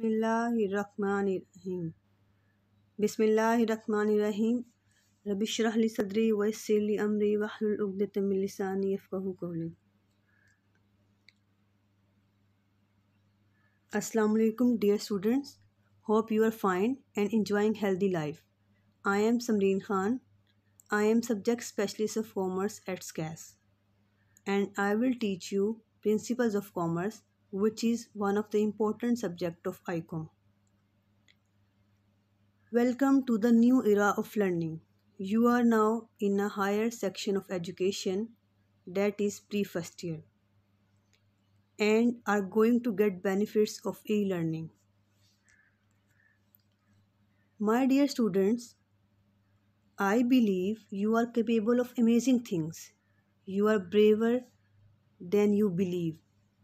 बिस्मिल्लाहिर्रहमानिर्रहीम बिस्मिल्लाहिर्रहमानिर्रहीम रब्बिश्रह ली सदरी वयस्सिर ली अमरी वहलुल उक़दतम मिन लिसानी यफ़क़हू क़ौली। Assalamu alaikum dear students. Hope you are fine and enjoying healthy life. I am Samreen Khan. I am subject specialist of commerce at SCAS and I will teach you principles of commerce, which is one of the important subject of ICOM. Welcome to the new era of learning. You are now in a higher section of education, that is pre-first year, and are going to get benefits of e-learning. My dear students, I believe you are capable of amazing things. You are braver than you believe,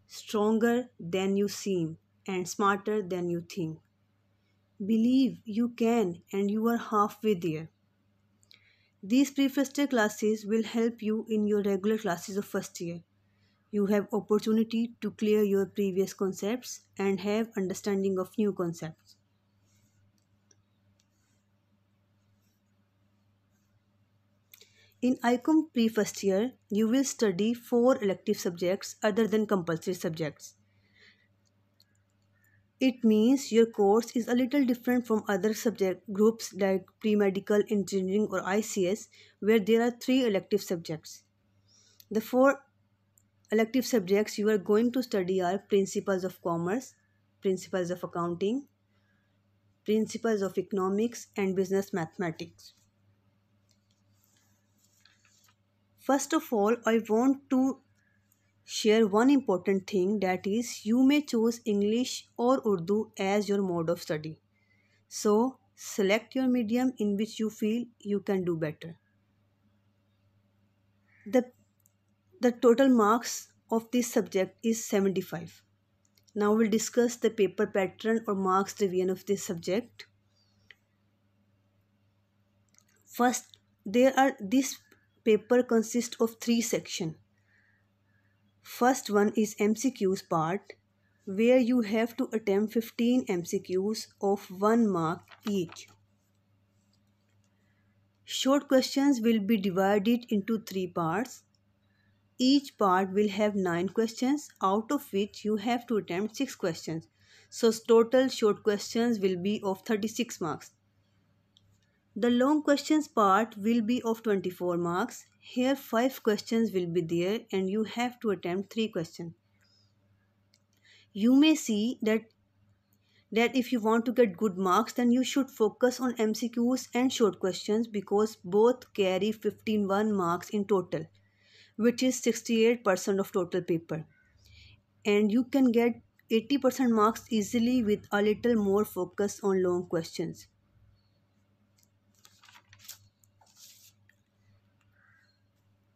stronger than you seem, and smarter than you think. Believe you can, and you are halfway there. These pre-first year classes will help you in your regular classes of first year. You have opportunity to clear your previous concepts and have understanding of new concepts. In ICOM pre-first year, you will study 4 elective subjects other than compulsory subjects. It means your course is a little different from other subject groups like pre-medical, engineering or ICS, where there are 3 elective subjects. The 4 elective subjects you are going to study are principles of commerce, principles of accounting, principles of economics and business mathematics. First of all, I want to share one important thing, that is you may choose English or Urdu as your mode of study. So select your medium in which you feel you can do better. The total marks of this subject is 75. Now we'll discuss the paper pattern or marks division of this subject. First, this paper consists of 3 sections. First one is MCQs part, where you have to attempt 15 MCQs of 1 mark each. Short questions will be divided into 3 parts. Each part will have 9 questions, out of which you have to attempt 6 questions. So total short questions will be of 36 marks. The long questions part will be of 24 marks. Here 5 questions will be there and you have to attempt 3 questions. You may see that if you want to get good marks, then you should focus on MCQs and short questions, because both carry 15 marks in total, which is 68% of total paper. And you can get 80% marks easily with a little more focus on long questions.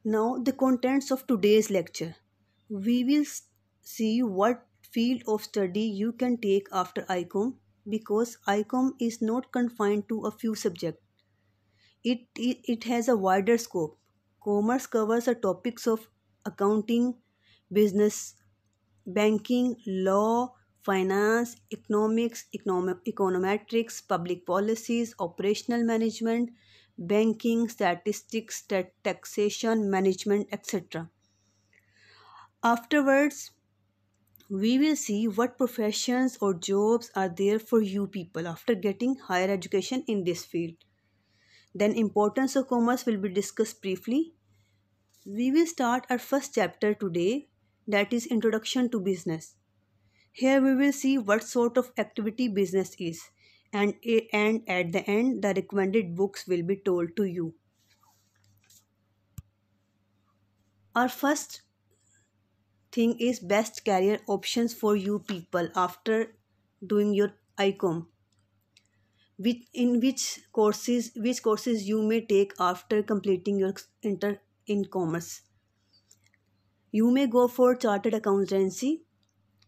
Now the contents of today's lecture. We will see what field of study you can take after ICOM, because ICOM is not confined to a few subjects. It has a wider scope. Commerce covers the topics of accounting, business, banking, law, finance, economics, econometrics, public policies, operational management, banking, statistics, taxation, management, etc. Afterwards, we will see what professions or jobs are there for you people after getting higher education in this field. Then importance of commerce will be discussed briefly. We will start our first chapter today, that is Introduction to Business. Here we will see what sort of activity business is, and at the end the recommended books will be told to you. Our first thing is best career options for you people after doing your ICOM. Which courses you may take after completing your inter in commerce. You may go for chartered accountancy.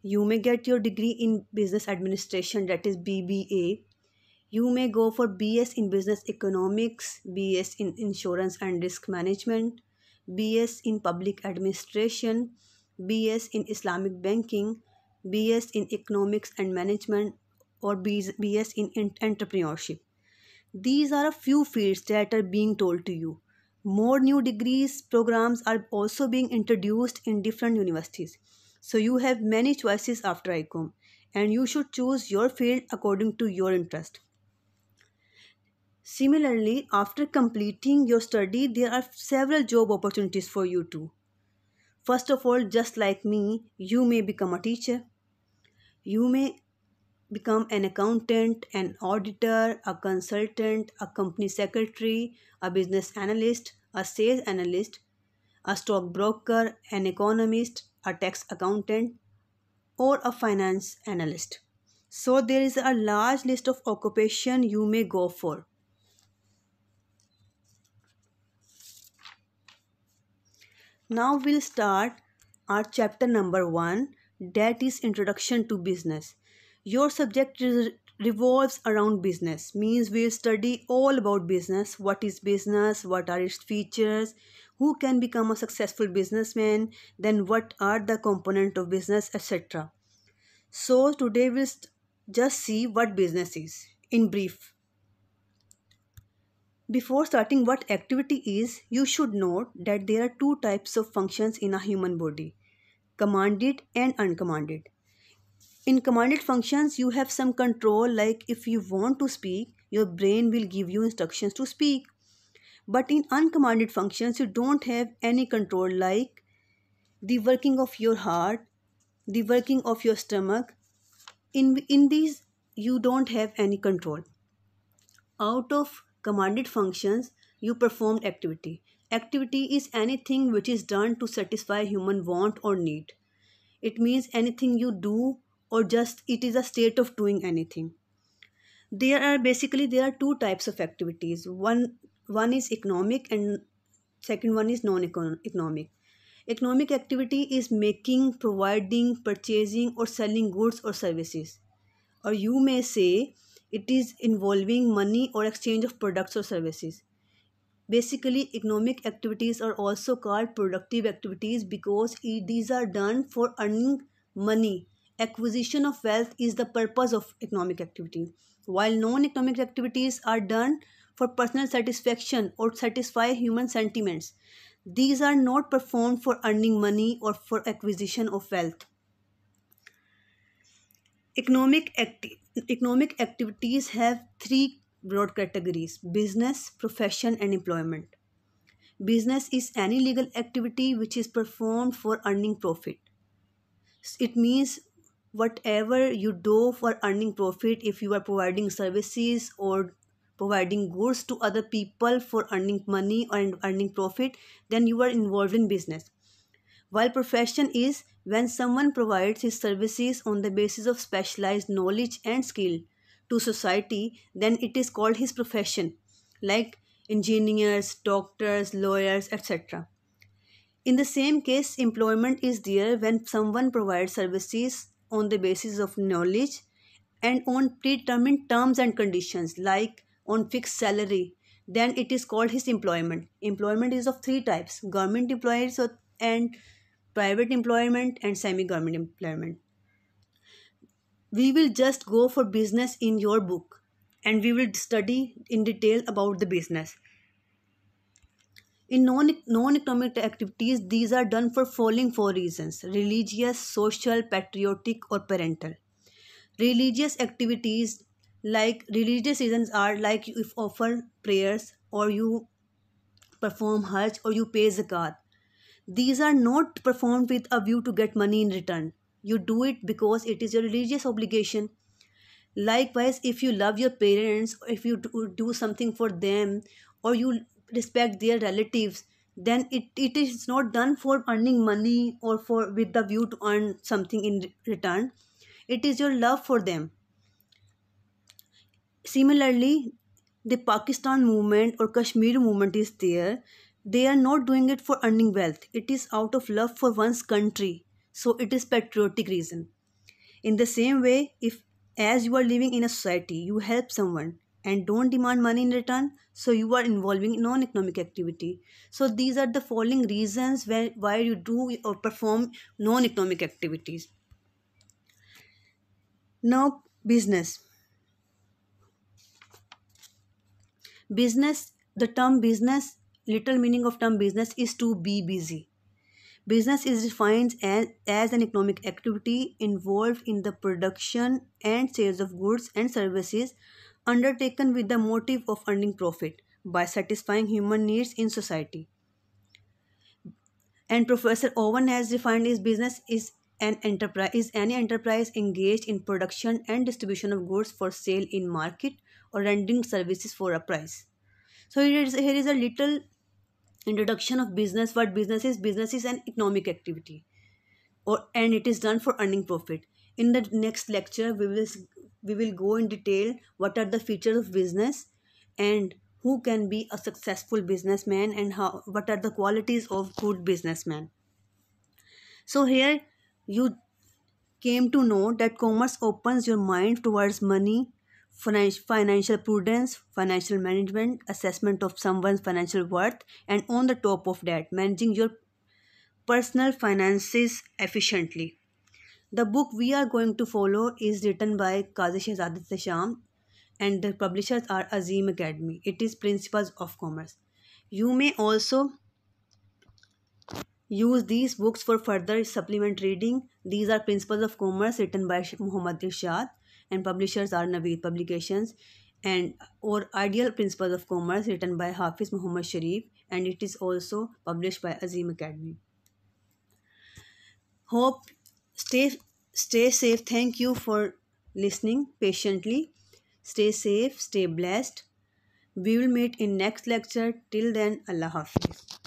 You may get your degree in business administration, that is BBA. You may go for BS in business economics, BS in insurance and risk management, BS in public administration, BS in Islamic banking, BS in economics and management, or BS in entrepreneurship. These are a few fields that are being told to you. More new degrees programs are also being introduced in different universities. So you have many choices after ICOM, and you should choose your field according to your interest. Similarly, after completing your study, there are several job opportunities for you too. First of all, just like me, you may become a teacher. You may become an accountant, an auditor, a consultant, a company secretary, a business analyst, a sales analyst, a stockbroker, an economist, a tax accountant, or a finance analyst. So there is a large list of occupation you may go for. Now we'll start our chapter number 1, that is Introduction to Business. Your subject revolves around business, means we'll study all about business, what is business, what are its features, who can become a successful businessman, then what are the components of business, etc. So today we'll just see what business is in brief. Before starting what activity is, you should note that there are two types of functions in a human body: commanded and uncommanded. In commanded functions, you have some control, like if you want to speak, your brain will give you instructions to speak. But in uncommanded functions, you don't have any control, like the working of your heart, the working of your stomach. In these, you don't have any control. Out of commanded functions, you performed activity. Activity is anything which is done to satisfy human want or need. It means anything you do, or just it is a state of doing anything. There are two types of activities. One is economic and second one is non-economic. Economic activity is making, providing, purchasing or selling goods or services. Or you may say it is involving money or exchange of products or services. Basically, economic activities are also called productive activities because these are done for earning money. Acquisition of wealth is the purpose of economic activity, while non-economic activities are done for personal satisfaction or satisfy human sentiments. These are not performed for earning money or for acquisition of wealth. Economic activities have three broad categories: business, profession, and employment. Business is any legal activity which is performed for earning profit. It means whatever you do for earning profit, if you are providing services or providing goods to other people for earning money or earning profit, then you are involved in business. While profession is when someone provides his services on the basis of specialized knowledge and skill to society, then it is called his profession, like engineers, doctors, lawyers, etc. In the same case, employment is there when someone provides services on the basis of knowledge and on predetermined terms and conditions, like on fixed salary. Then it is called his employment. Employment is of three types: government employees and private employment and semi-government employment. We will just go for business in your book and we will study in detail about the business. In non-economic activities, these are done for following four reasons: religious, social, patriotic, or parental. Religious activities, like religious reasons, are like you offer prayers or you perform Hajj or you pay zakat. These are not performed with a view to get money in return. You do it because it is your religious obligation. Likewise, if you love your parents, or if you do something for them, or you respect their relatives, then it is not done for earning money or for with the view to earn something in return. It is your love for them. Similarly, the Pakistan movement or Kashmir movement is there. They are not doing it for earning wealth. It is out of love for one's country. So it is patriotic reason. In the same way, if as you are living in a society, you help someone and don't demand money in return, so you are involving in non-economic activity. So these are the following reasons why you do or perform non-economic activities. Now, business. Business, the term business, literal meaning of term business is to be busy. Business is defined as an economic activity involved in the production and sales of goods and services undertaken with the motive of earning profit by satisfying human needs in society. And Professor Owen has defined his business is any enterprise engaged in production and distribution of goods for sale in market or rendering services for a price. So here is a little introduction of business. What business is? Business is an economic activity, or and it is done for earning profit. In the next lecture, we will go in detail what are the features of business and who can be a successful businessman and how what are the qualities of good businessman. So here you came to know that commerce opens your mind towards money, financial prudence, financial management, assessment of someone's financial worth, and on the top of that, managing your personal finances efficiently. The book we are going to follow is written by Qazi Shehzad Sham and the publishers are Azim Academy. It is Principles of Commerce. You may also use these books for further supplement reading. These are Principles of Commerce written by Muhammad Irshad and publishers are Naveed Publications, and or Ideal Principles of Commerce written by Hafiz Muhammad Sharif, and it is also published by Azim Academy. Hope stay stay safe. Thank you for listening patiently. Stay safe, stay blessed. We will meet in next lecture. Till then, Allah Hafiz.